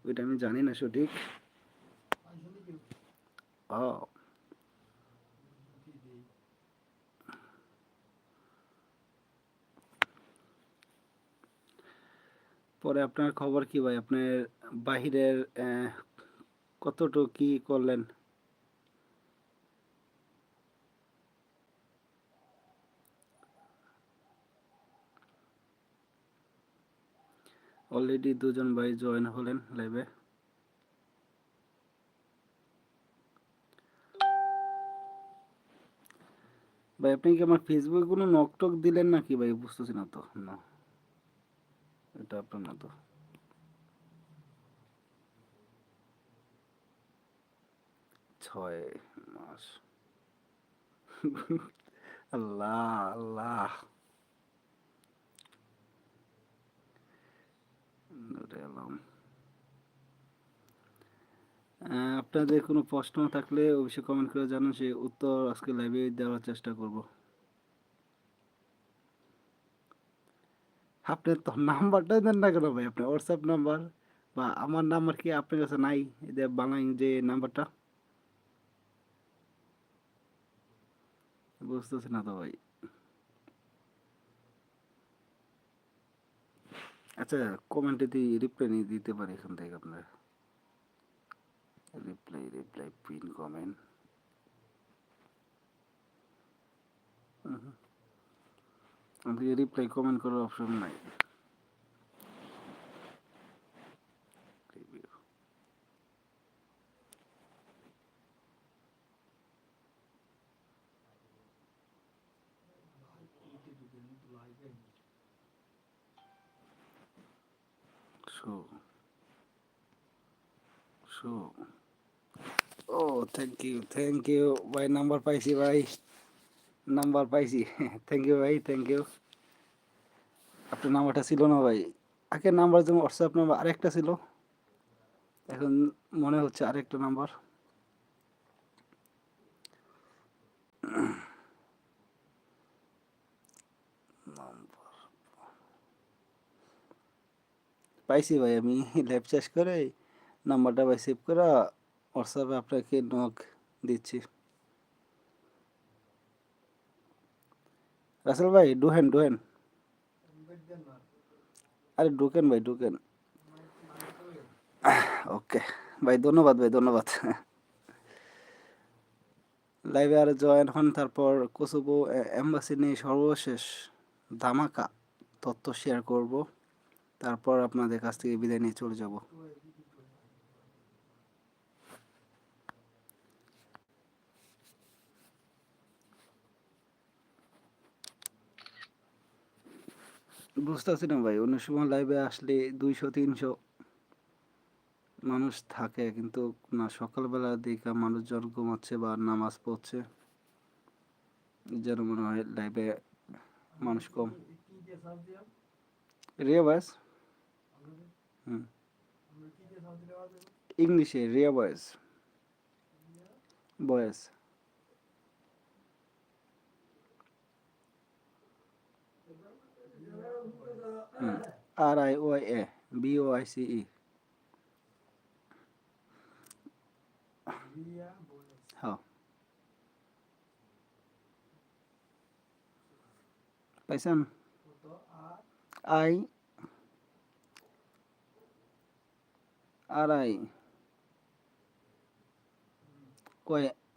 ওইটা আমি জানি না সঠিক। ও পরে আপনার খবর কি ভাই? আপনার বাহিরের কতটুকু কি করলেন? অলরেডি দুজন ভাই জয়েন হলেন লাইভে। ভাই আপনি কি আমার ফেসবুকে কোনো নক টক দিলেন নাকি ভাই? বুঝতেছি না তো। না, এটা আপনার না তো। 6 মাস। আল্লাহ আল্লাহ। নূরে আলম। আপনাদের কোনো প্রশ্ন থাকলে অবশ্যই কমেন্ট করে জানান, সেই উত্তর আজকে লাইভে দেওয়ার চেষ্টা করব। আপনার তো নাম্বারটা দেন না কেন ভাই? আপনার হোয়াটসঅ্যাপ নাম্বার বা আমার নাম্বার কি আপনার কাছে নাই? এই যে বাংলা যে নাম্বারটা, বুঝতেছি না তো ভাই। আচ্ছা, কমেন্টে দিয়ে রিপ্লাই নিয়ে দিতে পারি এখান থেকে আপনার। Reply pin comment. আমাদের রিপ্লাই কমেন্ট করার অপশন নাই। Review show show. ও থ্যাংক ইউ ভাই, নাম্বার পাইছি ভাই, নাম্বার পাইছি। থ্যাংক ইউ ভাই, থ্যাংক ইউ। আপনার নাম্বারটা ছিল না ভাই। আগের নাম্বার যেমন হোয়াটসঅ্যাপ নাম্বার আরেকটা ছিল, এখন মনে হচ্ছে আরেকটা নাম্বার। পাইছি ভাই, আমি লাইভ শেষ করে নাম্বারটা ভাই সেভ করে হোয়াটসঅ্যাপে আপনাকে নক দিচ্ছি। রাসেল ভাই ডুহেন ডুহেন। আরে ঢুকেন ভাই ঢুকেন। ওকে ভাই, ধন্যবাদ ভাই, ধন্যবাদ। লাইভে আর জয়েন হন, তারপর কোসোভো এম্বাসি নিয়ে সর্বশেষ ধামাকা তথ্য শেয়ার করব, তারপর আপনাদের কাছ থেকে বিদায় নিয়ে চলে যাব। বুঝতেছি না ভাই, অন্য সময় লাইভে আসলে 200-300 মানুষ থাকে, কিন্তু না, সকালবেলা দিকে মানুষজন ঘুমাচ্ছে বা নামাজ পড়ছে, যেন মনে হয় লাইভে মানুষ কম। রিয়া বয়েস। হুম, ইংলিশে রিয়া বয়েস। বয়েস। হুম, RIOIA BOICE। হ্যাঁ, পাইছেন? I RI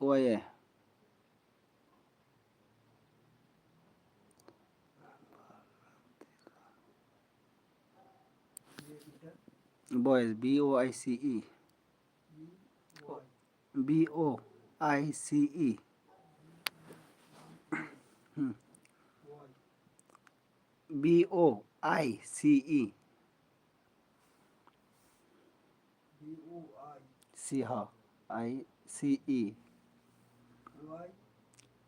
OIA। বয়েস BOICE। BOICE। হুম, BOICE। সি, হ্যাঁ, ICE।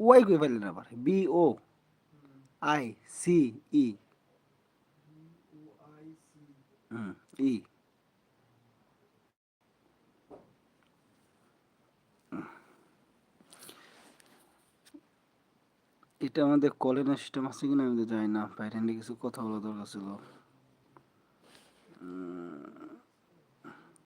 ওয়াই কই ফেললেন আবার? BOICE। হুম, ই। এটা আমাদের কলিং সিস্টেম আছে কিনা আমি তো জানি না, বাইরে নিয়ে কিছু কথা বলা দরকার ছিল।